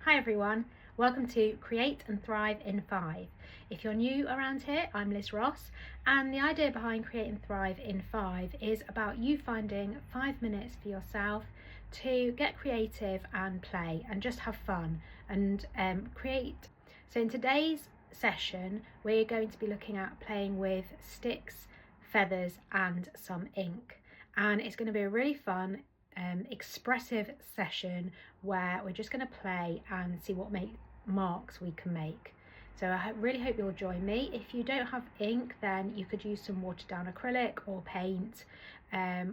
Hi everyone, welcome to Create and Thrive in 5. If you're new around here, I'm Liz Ross, and the idea behind Create and Thrive in 5 is about you finding 5 minutes for yourself to get creative and play and just have fun and create. So in today's session, we're going to be looking at playing with sticks, feathers and some ink, and it's going to be a really fun expressive session where we're just going to play and see what marks we can make. So I really hope you'll join me. If you don't have ink, then you could use some watered down acrylic or paint,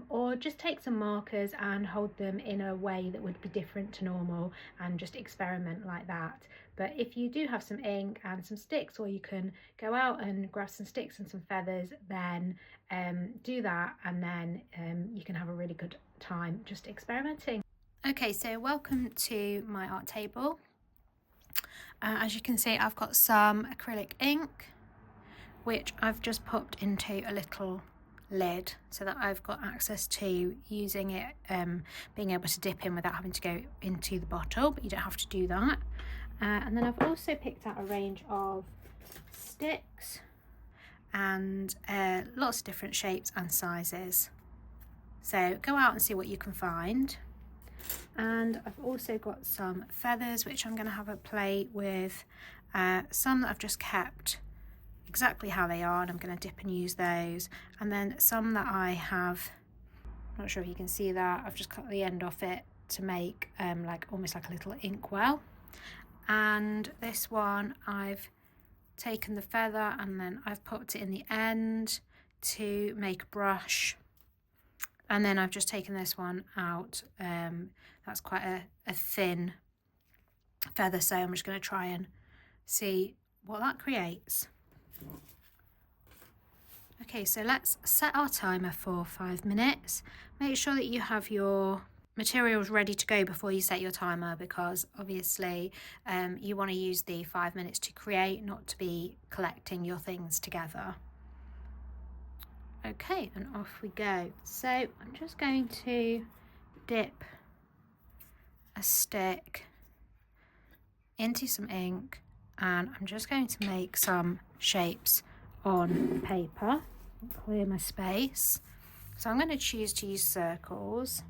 or just take some markers and hold them in a way that would be different to normal and just experiment like that. But if you do have some ink and some sticks, or you can go out and grab some sticks and some feathers, then do that, and then you can have a really good time just experimenting. Okay, so welcome to my art table. As you can see, I've got some acrylic ink which I've just popped into a little lid so that I've got access to using it, being able to dip in without having to go into the bottle, but you don't have to do that. And then I've also picked out a range of sticks and lots of different shapes and sizes. So go out and see what you can find. And I've also got some feathers which I'm going to have a play with, some that I've just kept exactly how they are and I'm going to dip and use those, and then some that I have, I'm not sure if you can see that, I've just cut the end off it to make almost like a little ink well. And this one I've taken the feather and then I've popped it in the end to make a brush, and then I've just taken this one out. That's quite a thin feather, so I'm just going to try and see what that creates. Okay, so let's set our timer for 5 minutes. Make sure that you have your materials ready to go before you set your timer, because obviously you want to use the 5 minutes to create, not to be collecting your things together. Okay, and off we go. So I'm just going to dip a stick into some ink, and I'm just going to make some shapes on paper. Clear my space. So I'm going to choose to use circles.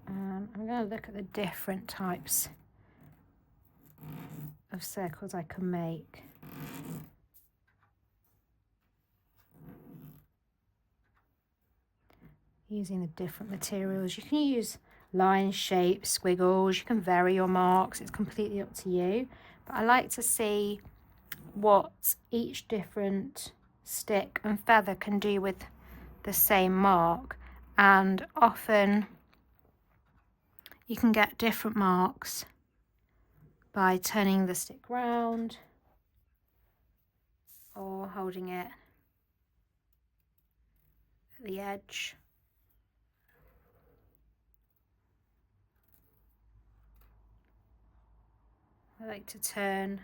I'm going to look at the different types of circles I can make. Using the different materials, you can use lines, shapes, squiggles, you can vary your marks, it's completely up to you. But I like to see what each different stick and feather can do with the same mark, and often you can get different marks by turning the stick round or holding it at the edge. I like to turn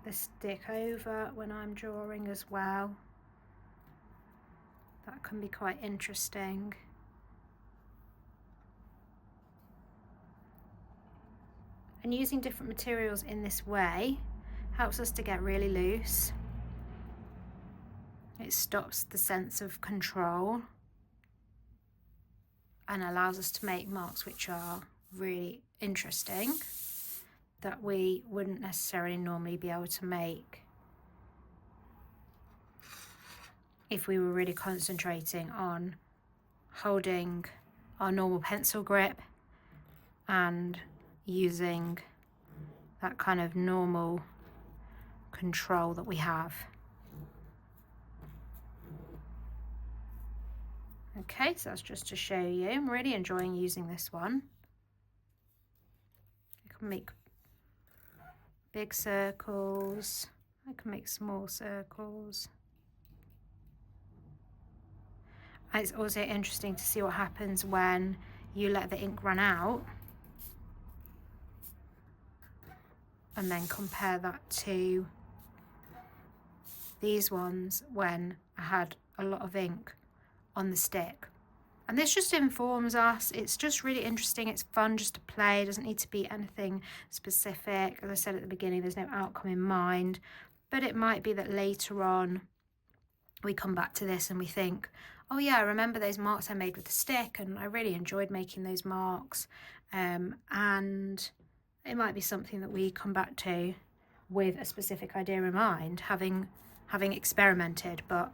the stick over when I'm drawing as well. That can be quite interesting. And using different materials in this way helps us to get really loose. It stops the sense of control and allows us to make marks which are really interesting, that we wouldn't necessarily normally be able to make if we were really concentrating on holding our normal pencil grip and using that kind of normal control that we have. Okay, so that's just to show you. I'm really enjoying using this one. I can make big circles, I can make small circles. And it's also interesting to see what happens when you let the ink run out and then compare that to these ones when I had a lot of ink on the stick. And this just informs us. It's just really interesting. It's fun just to play. It doesn't need to be anything specific. As I said at the beginning, there's no outcome in mind, but it might be that later on we come back to this and we think, oh yeah, I remember those marks I made with the stick and I really enjoyed making those marks. And it might be something that we come back to with a specific idea in mind, having experimented, but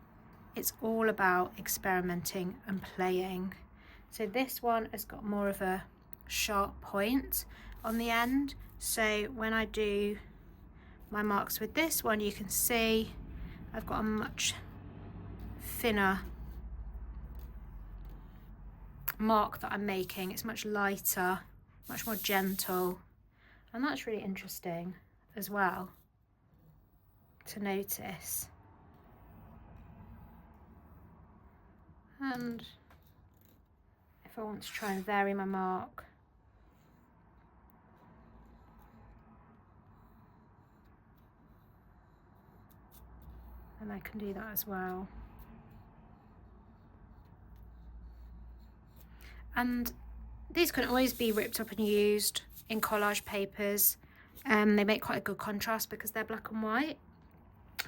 it's all about experimenting and playing. So this one has got more of a sharp point on the end. So when I do my marks with this one, you can see I've got a much thinner mark that I'm making. It's much lighter, much more gentle, and that's really interesting as well to notice. And if I want to try and vary my mark, then I can do that as well. And these can always be ripped up and used in collage papers. They make quite a good contrast because they're black and white,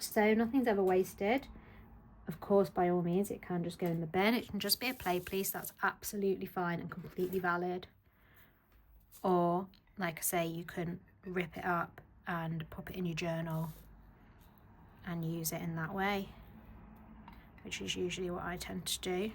so nothing's ever wasted. Of course, by all means, it can just go in the bin. It can just be a play piece. That's absolutely fine and completely valid. Or, like I say, you can rip it up and pop it in your journal and use it in that way, which is usually what I tend to do.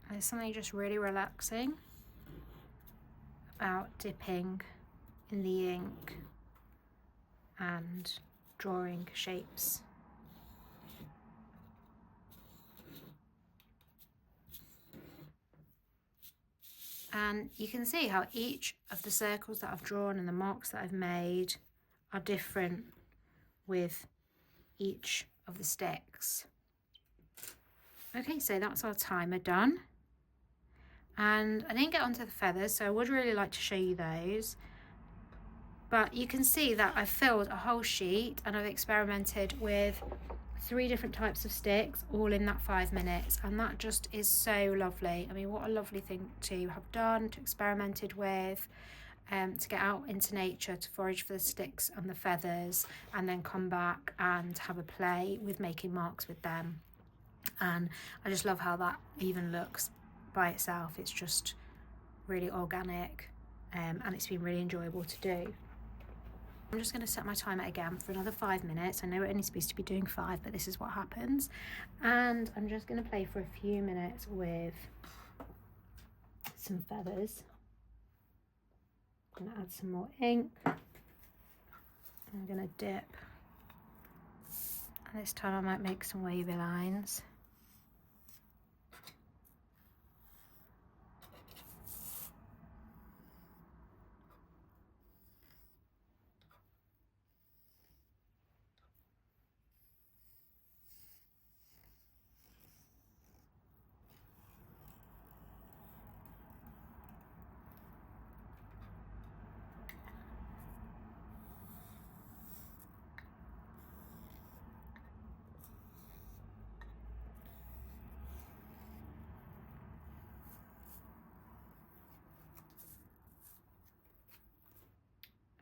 There's something just really relaxing about dipping in the ink and drawing shapes. And you can see how each of the circles that I've drawn and the marks that I've made are different with each of the sticks. Okay, so that's our timer done. And I didn't get onto the feathers, so I would really like to show you those. But you can see that I've filled a whole sheet and I've experimented with 3 different types of sticks all in that 5 minutes, and that just is so lovely. I mean, what a lovely thing to have done, to experimented with, to get out into nature, to forage for the sticks and the feathers, and then come back and have a play with making marks with them. And I just love how that even looks by itself. It's just really organic, and it's been really enjoyable to do. I'm just going to set my timer again for another 5 minutes. I know we're only supposed to be doing 5, but this is what happens. And I'm just going to play for a few minutes with some feathers. I'm going to add some more ink. I'm going to dip. And this time I might make some wavy lines.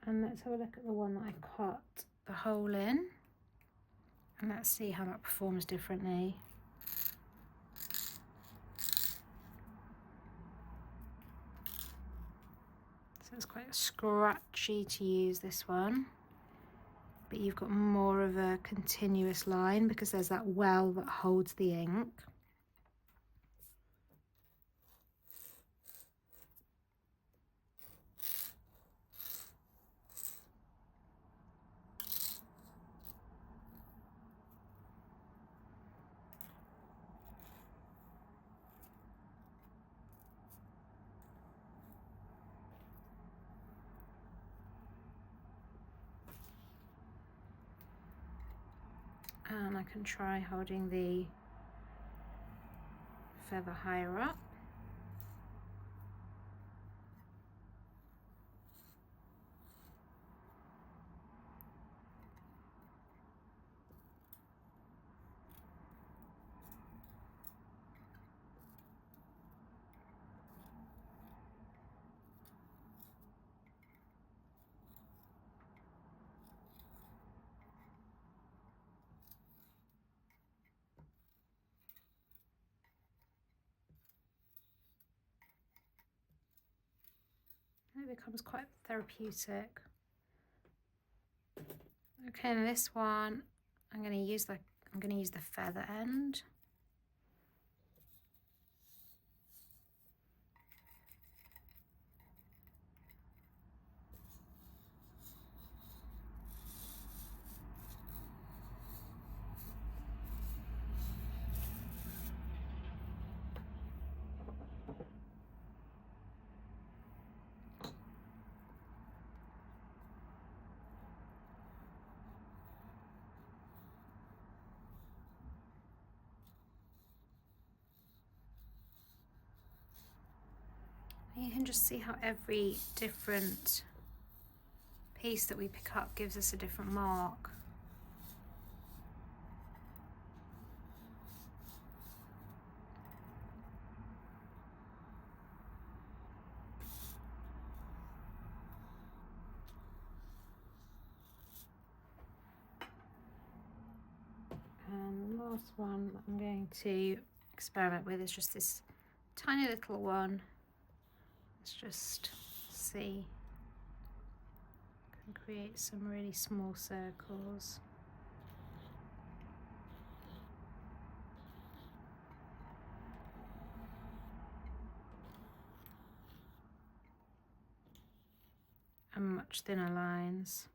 And let's have a look at the one that I cut the hole in, and let's see how that performs differently. So it's quite scratchy to use this one, but you've got more of a continuous line because there's that well that holds the ink. And I can try holding the feather higher up. It becomes quite therapeutic. Okay, and this one I'm going to use the feather end. You can just see how every different piece that we pick up gives us a different mark. And the last one that I'm going to experiment with is just this tiny little one. Let's just see. Can create some really small circles. And much thinner lines.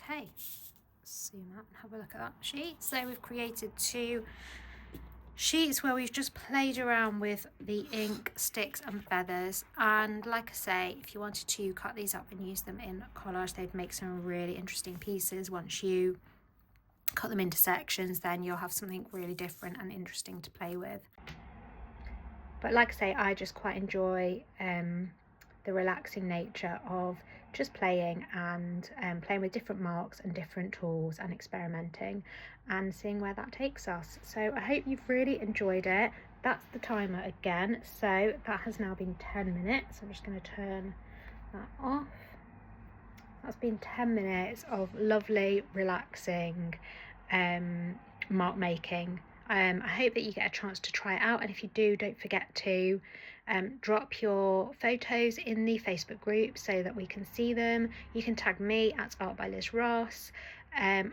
Okay, zoom out and have a look at that sheet. So we've created 2 sheets where we've just played around with the ink, sticks and feathers, and like I say, if you wanted to cut these up and use them in collage, they'd make some really interesting pieces. Once you cut them into sections, then you'll have something really different and interesting to play with. But like I say, I just quite enjoy the relaxing nature of just playing and playing with different marks and different tools and experimenting and seeing where that takes us. So I hope you've really enjoyed it. That's the timer again, so that has now been 10 minutes. I'm just going to turn that off. That's been 10 minutes of lovely, relaxing mark making. I hope that you get a chance to try it out, and if you do, don't forget to drop your photos in the Facebook group so that we can see them. You can tag me at Art by Liz Ross,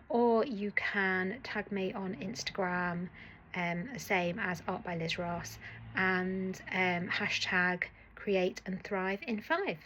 or you can tag me on Instagram, same as Art by Liz Ross, and hashtag create and thrive in 5.